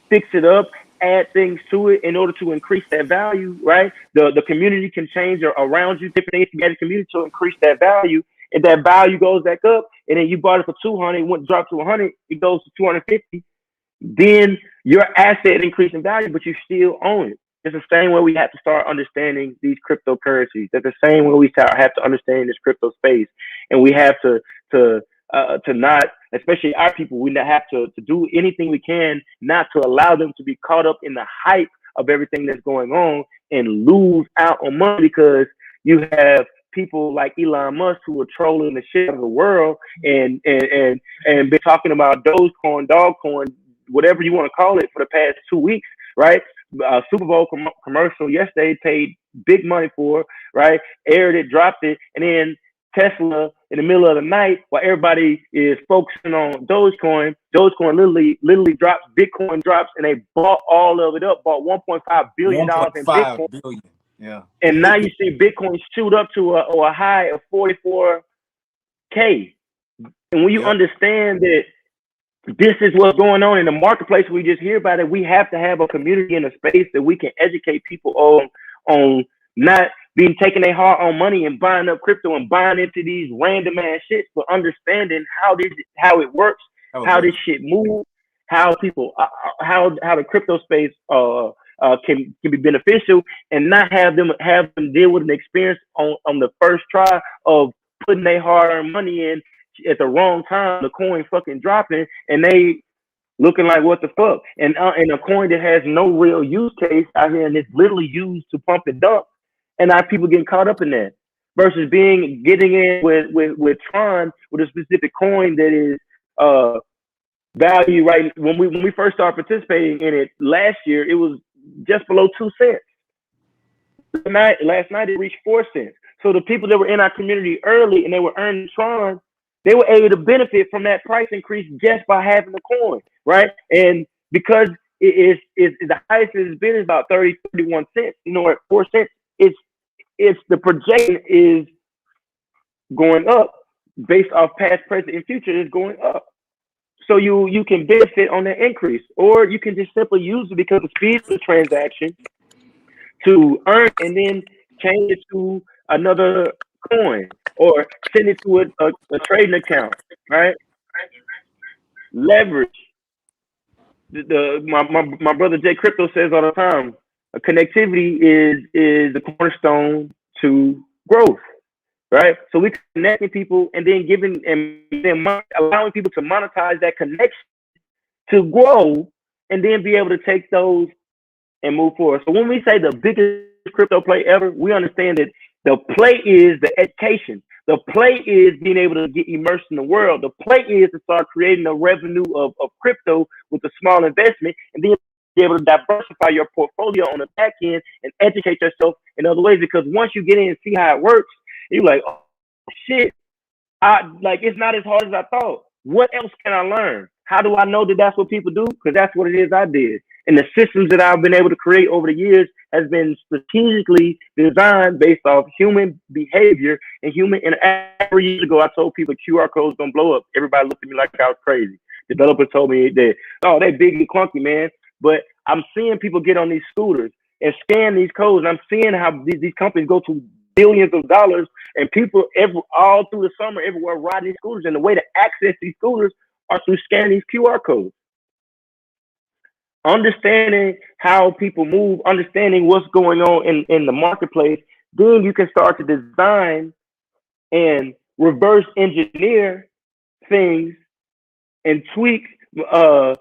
fix it up, add things to it in order to increase that value, right? The community can change around you, different things to get the community to increase that value, and that value goes back up, and then you bought it for 200, it dropped to 100, it goes to 250. Then your asset increased in value, but you still own it. It's the same way we have to start understanding these cryptocurrencies. That's the same way we have to understand this crypto space, and we have to not, especially our people, we have to do anything we can not to allow them to be caught up in the hype of everything that's going on and lose out on money, because you have people like Elon Musk who are trolling the shit out of the world and been talking about Dogecoin, Dogcoin, whatever you want to call it, for the past 2 weeks, right? Super Bowl commercial yesterday, paid big money for, right? Aired it, dropped it, and then Tesla in the middle of the night, while everybody is focusing on Dogecoin literally drops, Bitcoin drops, and they bought all of it up, bought $1.5 billion in Bitcoin. Billion. Yeah. And now you see Bitcoin shoot up to a high of 44K. And when you understand that this is what's going on in the marketplace, we just hear about it, we have to have a community in a space that we can educate people on not being taking their hard-earned money and buying up crypto and buying into these random ass shit, but understanding how it works, how this shit moves, how people, how the crypto space can be beneficial, and not have them deal with an experience on the first try of putting their hard-earned money in at the wrong time, the coin fucking dropping, and they looking like, what the fuck? And a coin that has no real use case out here, and it's literally used to pump and dump. And our people getting caught up in that, versus getting in with Tron, with a specific coin that is value, right? When we first started participating in it last year, it was just below 2 cents. Last night it reached 4 cents. So the people that were in our community early and they were earning Tron, they were able to benefit from that price increase just by having the coin, right? And because it is the highest it's been is about 31 cents, at 4 cents, it's the projection is going up based off past, present, and future is going up. So you can benefit on that increase, or you can just simply use it because of the speed of the transaction to earn and then change it to another coin or send it to a trading account, right? Leverage. My brother JKrypto says all the time, connectivity is the cornerstone to growth, right? So we connecting people and then allowing people to monetize that connection to grow, and then be able to take those and move forward. So when we say the biggest crypto play ever, we understand that the play is the education. The play is being able to get immersed in the world. The play is to start creating a revenue of crypto with a small investment, and then be able to diversify your portfolio on the back end and educate yourself in other ways. Because once you get in and see how it works, you're like, oh shit, it's not as hard as I thought. What else can I learn? How do I know that that's what people do? Because that's what it is I did. And the systems that I've been able to create over the years has been strategically designed based off human behavior and human interaction. 3 years ago, I told people QR codes don't blow up. Everybody looked at me like I was crazy. Developers told me that, oh, they big and clunky, man. But I'm seeing people get on these scooters and scan these codes. And I'm seeing how these companies go to billions of dollars, and people all through the summer everywhere riding these scooters. And the way to access these scooters are through scanning these QR codes. Understanding how people move, understanding what's going on in the marketplace, then you can start to design and reverse engineer things and tweak. My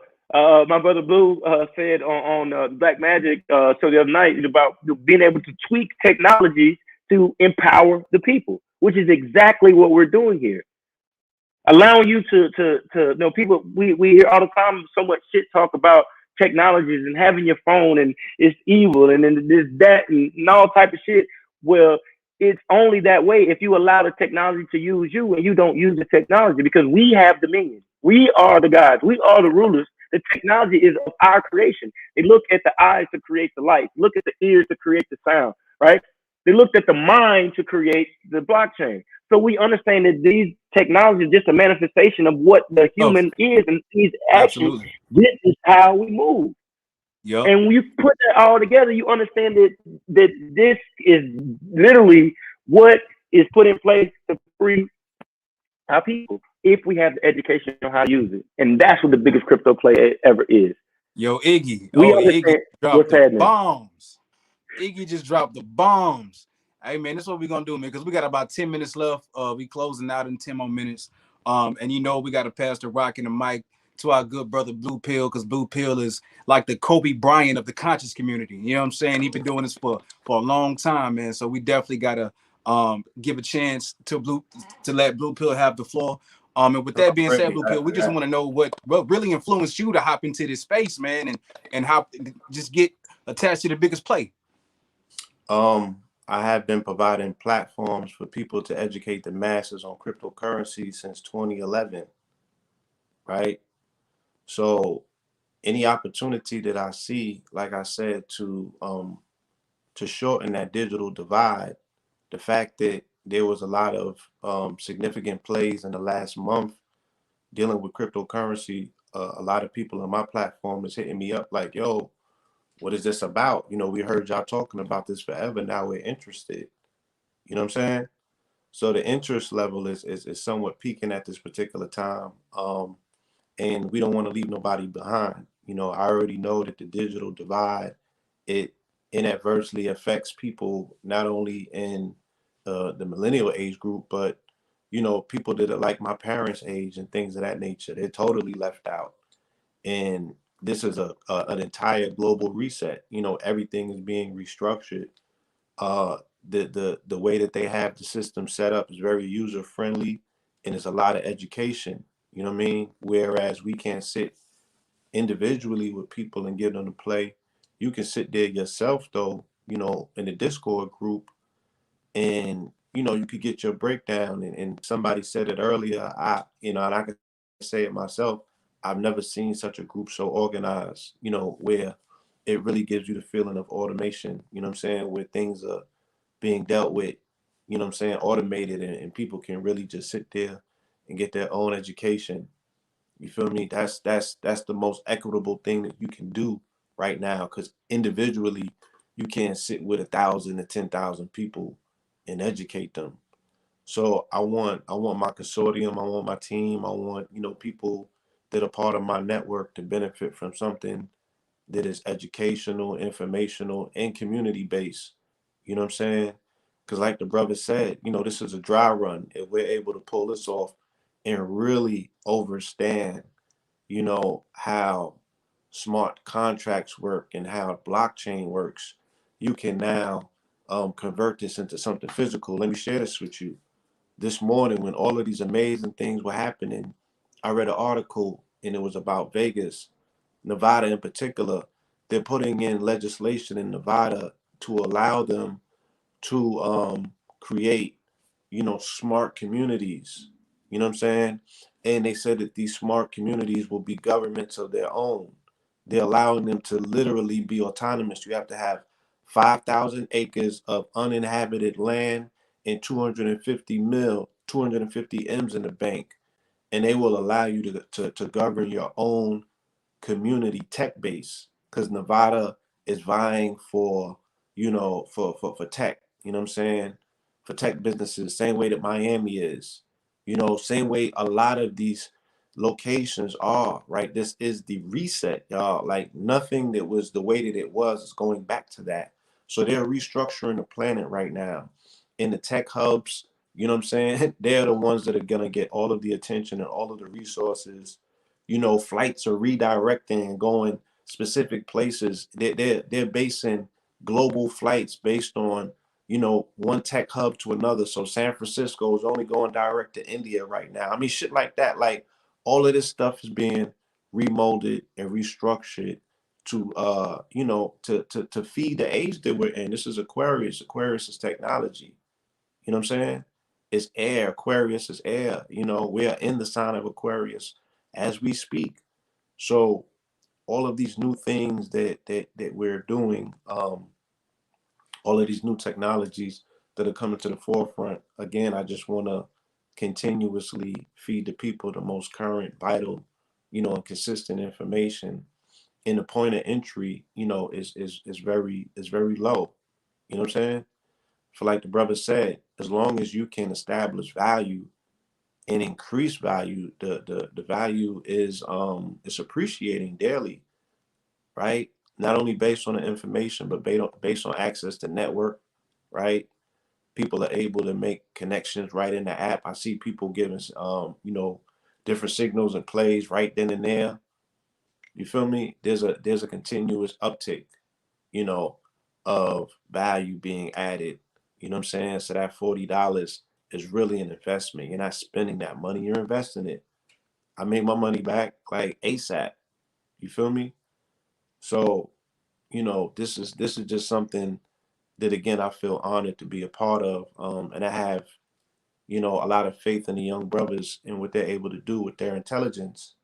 brother Blue said on Black Magic so the other night about being able to tweak technologies to empower the people, which is exactly what we're doing here. Allowing you to you know, people, we hear all the time so much shit talk about technologies and having your phone and it's evil and then this, that, and all type of shit. Well, it's only that way if you allow the technology to use you and you don't use the technology, because we have dominion. We are the gods. We are the rulers. The technology is of our creation. They look at the eyes to create the light. Look at the ears to create the sound, right? They looked at the mind to create the blockchain. So we understand that these technologies are just a manifestation of what the human is and these actions. Absolutely. This is how we move. Yep. And when you put that all together, you understand that this is literally what is put in place to free our people if we have the education on how to use it. And that's what the biggest crypto play ever is. Yo, Iiggie. We Oh, understand Iiggie dropped what's the happening. bombs. Iiggie just dropped the bombs. Hey, man, that's what we're going to do, man, because we got about 10 minutes left. We closing out in 10 more minutes. And, you know, we got to pass the rock and the mic to our good brother Blue Pill, because Blue Pill is like the Kobe Bryant of the conscious community. You know what I'm saying? He's been doing this for a long time, man. So we definitely got to give a chance to let Blue Pill have the floor. And with that being said, Blue Pill, we just want to know what really influenced you to hop into this space, man, and how just get attached to the biggest play. I have been providing platforms for people to educate the masses on cryptocurrency since 2011, right? So any opportunity that I see, like I said, to shorten that digital divide, the fact that there was a lot of significant plays in the last month dealing with cryptocurrency, a lot of people on my platform is hitting me up like, yo, what is this about? You know, we heard y'all talking about this forever. Now we're interested. You know what I'm saying? So the interest level is somewhat peaking at this particular time. And we don't want to leave nobody behind. You know, I already know that the digital divide, it inadvertently affects people not only in the millennial age group, but, you know, people that are like my parents' age and things of that nature. They're totally left out. And this is an entire global reset. You know, everything is being restructured. The way that they have the system set up is very user friendly, and it's a lot of education. You know what I mean? Whereas we can't sit individually with people and get them to play. You can sit there yourself, though, you know, in the Discord group, and, you know, you could get your breakdown. And somebody said it earlier, and I can say it myself, I've never seen such a group so organized, you know, where it really gives you the feeling of automation, you know what I'm saying, where things are being dealt with, you know what I'm saying, automated, and people can really just sit there and get their own education. You feel me? That's the most equitable thing that you can do right now, because individually you can't sit with 1,000 to 10,000 people and educate them. So I want my consortium, I want my team, I want, you know, people that are part of my network to benefit from something that is educational, informational, and community based. You know what I'm saying? Because like the brother said, you know, this is a dry run. If we're able to pull this off and really understand, you know, how smart contracts work and how blockchain works, you can now convert this into something physical. Let me share this with you. This morning, when all of these amazing things were happening, I read an article and it was about Vegas, Nevada in particular. They're putting in legislation in Nevada to allow them to create, you know, smart communities. You know what I'm saying? And they said that these smart communities will be governments of their own. They're allowing them to literally be autonomous. You have to have 5,000 acres of uninhabited land and 250 M's in the bank. And they will allow you to govern your own community tech base, because Nevada is vying for, you know, for tech, you know what I'm saying? For tech businesses, same way that Miami is, you know, same way a lot of these locations are, right? This is the reset, y'all. Like nothing that was the way that it was is going back to that. So they're restructuring the planet right now. In the tech hubs, you know what I'm saying? They're the ones that are gonna get all of the attention and all of the resources. You know, flights are redirecting and going specific places. They're basing global flights based on, you know, one tech hub to another. So San Francisco is only going direct to India right now. I mean, shit like that. Like all of this stuff is being remolded and restructured to you know, to feed the age that we're in. This is Aquarius. Aquarius is technology. You know what I'm saying? It's air. Aquarius is air. You know, we are in the sign of Aquarius as we speak. So all of these new things that we're doing, all of these new technologies that are coming to the forefront. Again, I just want to continuously feed the people the most current, vital, you know, and consistent information. And the point of entry, you know, is very low. You know what I'm saying? For like the brother said, as long as you can establish value and increase value, the value is it's appreciating daily, right? Not only based on the information, but based on access to network, right? People are able to make connections right in the app. I see people giving you know, different signals and plays right then and there. You feel me? There's a continuous uptick, you know, of value being added. You know what I'm saying? So that $40 is really an investment. You're not spending that money, you're investing it. I made my money back like ASAP. You feel me? So, you know, this is just something that again I feel honored to be a part of. And I have, you know, a lot of faith in the young brothers and what they're able to do with their intelligence,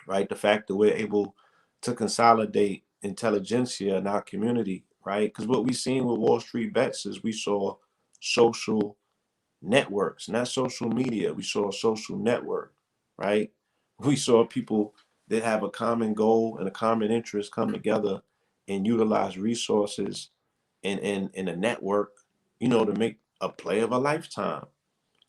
right? The fact that we're able to consolidate intelligentsia in our community, right? Because what we seen with Wall Street bets is we saw social networks, not social media. We saw a social network, right? We saw people that have a common goal and a common interest come together and utilize resources in a network, you know, to make a play of a lifetime.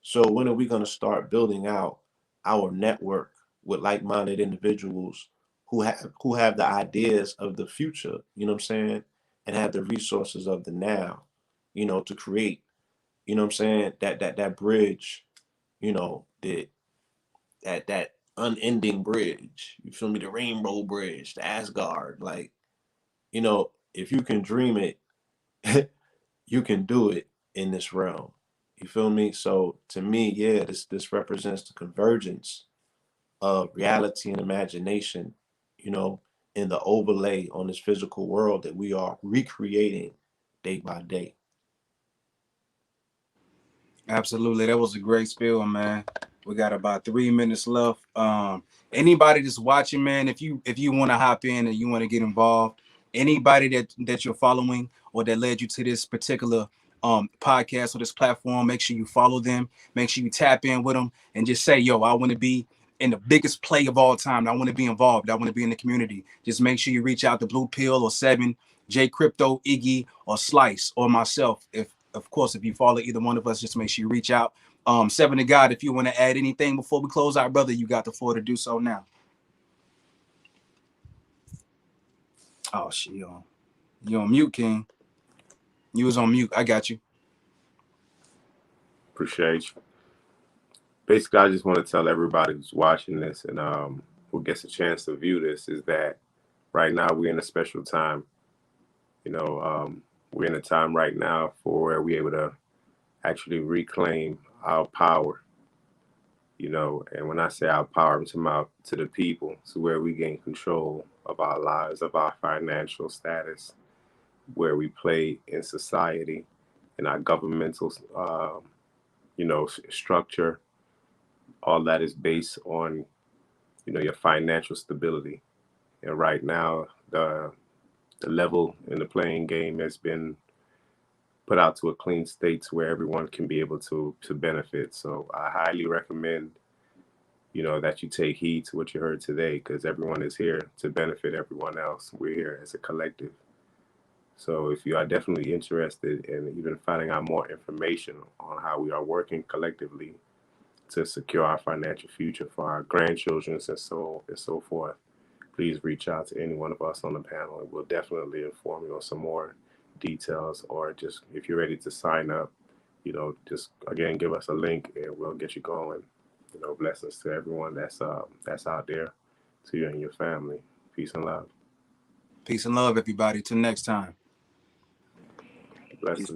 So when are we going to start building out our network with like-minded individuals who have the ideas of the future, you know what I'm saying, and have the resources of the now, you know, to create, you know what I'm saying, that bridge, you know, that unending bridge. You feel me? The Rainbow Bridge, the Asgard. Like, you know, if you can dream it, you can do it in this realm. You feel me? So to me, yeah, this represents the convergence of reality and imagination, you know, in the overlay on this physical world that we are recreating day by day. Absolutely, that was a great spiel, man. We got about 3 minutes left. Anybody that's watching, man, if you want to hop in and you want to get involved, anybody that you're following or that led you to this particular podcast or this platform, make sure you follow them. Make sure you tap in with them and just say, "Yo, I want to be in the biggest play of all time. I want to be involved. I want to be in the community." Just make sure you reach out to Blue Pill or 7, JKrypto, Iiggie, or Slice, or myself. If of course, if you follow either one of us, just make sure you reach out. 7DaGod, if you want to add anything before we close out, brother, you got the floor to do so now. Oh, shit, you on mute, King. You was on mute. I got you. Appreciate you. Basically, I just want to tell everybody who's watching this and who gets a chance to view this is that right now we're in a special time. You know, we're in a time right now for where we're able to actually reclaim our power. You know, and when I say our power, I'm talking about to the people, to where we gain control of our lives, of our financial status, where we play in society, in our governmental, you know, structure. All that is based on, you know, your financial stability. And right now, the level in the playing game has been put out to a clean state to where everyone can be able to benefit. So I highly recommend that you take heed to what you heard today, because everyone is here to benefit everyone else. We're here as a collective. So if you are definitely interested in even finding out more information on how we are working collectively to secure our financial future for our grandchildren and so forth, please reach out to any one of us on the panel, and we'll definitely inform you on some more details. Or just if you're ready to sign up, just again give us a link and we'll get you going. Blessings to everyone that's out there, to you and your family. Peace and love. Peace and love, everybody. Till next time. Blessings.